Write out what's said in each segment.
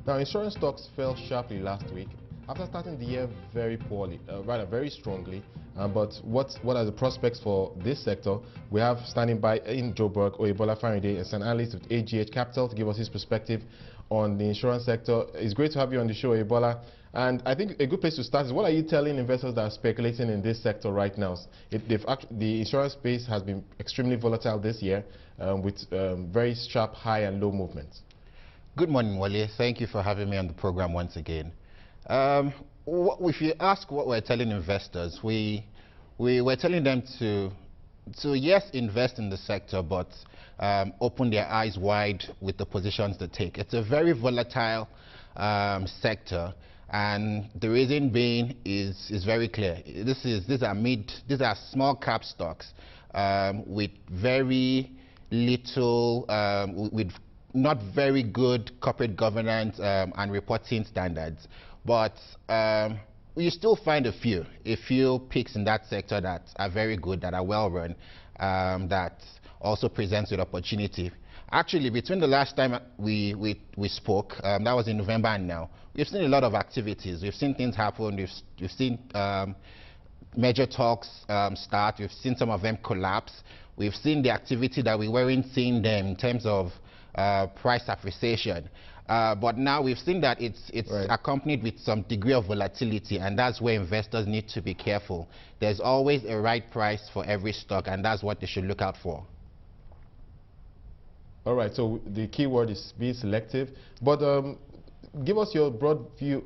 Now, insurance stocks fell sharply last week after starting the year very poorly, rather very strongly. But what are the prospects for this sector? We have standing by in Joburg, Oyebola Faride, as an analyst with AGH Capital, to give us his perspective on the insurance sector. It's great to have you on the show, Oyebola. And I think a good place to start is, what are you telling investors that are speculating in this sector right now? The insurance space has been extremely volatile this year, with very sharp high and low movements. Good morning, Wale. Thank you for having me on the program once again. If you ask what we're telling investors, we're telling them to yes, invest in the sector, but open their eyes wide with the positions they take. It's a very volatile sector, and the reason being is very clear. These are small cap stocks with very little, with not very good corporate governance and reporting standards. But you still find a few picks in that sector that are very good, that are well run, that also presents with opportunity. Actually, between the last time we spoke, that was in November, and now, we've seen a lot of activities. We've seen things happen. We've seen major talks start. We've seen some of them collapse. We've seen the activity that we weren't seeing them in terms of price appreciation. But now we've seen that it's right, accompanied with some degree of volatility, and that's where investors need to be careful. There's always a right price for every stock, and that's what they should look out for. All right, so the key word is being selective. But give us your broad view,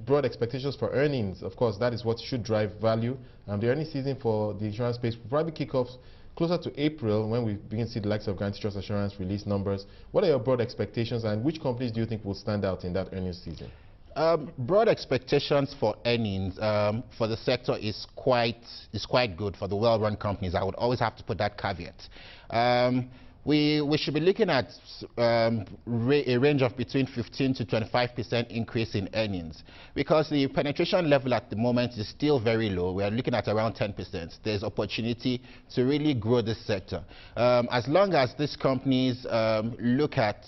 broad expectations for earnings. Of course, that is what should drive value. The earnings season for the insurance space will probably kick off closer to April, when we begin to see the likes of Guaranty Trust Assurance release numbers. What are your broad expectations, and which companies do you think will stand out in that earnings season? Broad expectations for earnings for the sector is quite good for the well-run companies. I would always have to put that caveat. We should be looking at a range of between 15 to 25% increase in earnings, because the penetration level at the moment is still very low. We are looking at around 10%. There's opportunity to really grow this sector. As long as these companies look at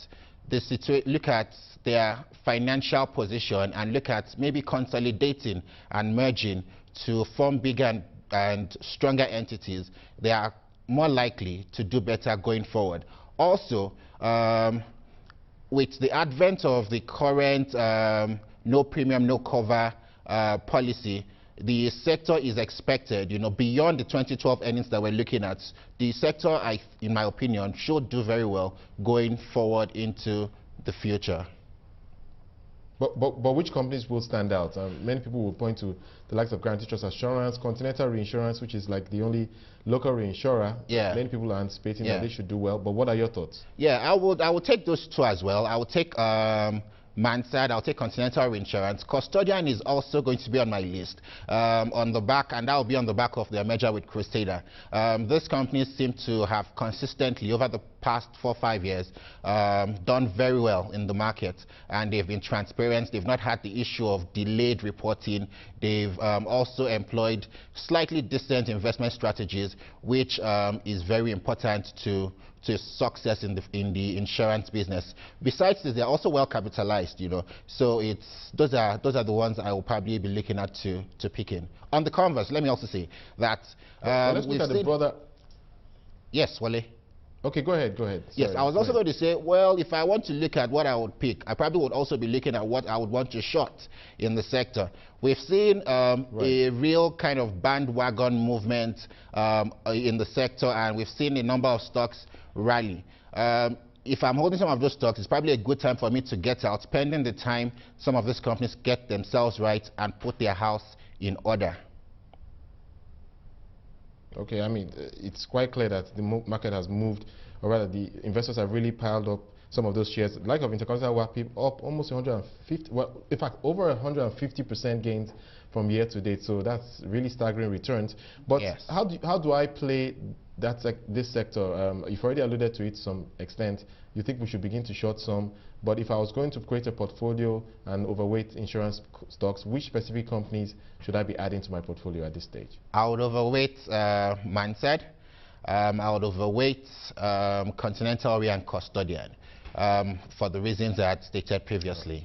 their financial position and look at maybe consolidating and merging to form bigger and stronger entities, they are more likely to do better going forward. Also, with the advent of the current no premium, no cover policy, the sector is expected, beyond the 2012 earnings that we're looking at, the sector, in my opinion, should do very well going forward into the future. But which companies will stand out? Many people will point to the likes of Guaranty Trust Assurance, Continental Reinsurance, which is like the only local reinsurer. Yeah. Many people are anticipating that they should do well. But what are your thoughts? Yeah, I would take those two as well. I would take Mansard, I'll take Continental Reinsurance. Custodian is also going to be on my list, on the back, and that will be on the back of their merger with Crusader. These companies seem to have consistently, over the past 4 or 5 years, done very well in the market, and they've been transparent. They've not had the issue of delayed reporting. They've also employed slightly decent investment strategies, which is very important to success in the insurance business. Besides this, they're also well capitalized, So those are the ones I will probably be looking at to pick in. On the converse, let me also say that let's look at the broader. Yes, Wale. Okay, go ahead. Sorry, yes, I was also going to say, well, if I want to look at what I would pick, I probably would also be looking at what I would want to short in the sector. We've seen a real kind of bandwagon movement in the sector, and we've seen a number of stocks rally. If I'm holding some of those stocks, it's probably a good time for me to get out, pending the time some of these companies get themselves right and put their house in order. Okay, I mean, it's quite clear that the market has moved, or rather the investors have really piled up some of those shares. Like of Intercontinental Wapip, up almost 150, well, in fact, over 150% gains from year to date. So that's really staggering returns. But yes, how do I play this sector? You've already alluded to it to some extent. You think we should begin to short some, but if I was going to create a portfolio and overweight insurance stocks, which specific companies should I be adding to my portfolio at this stage? I would overweight Mansard. I would overweight Continental Re and Custodian for the reasons that stated previously.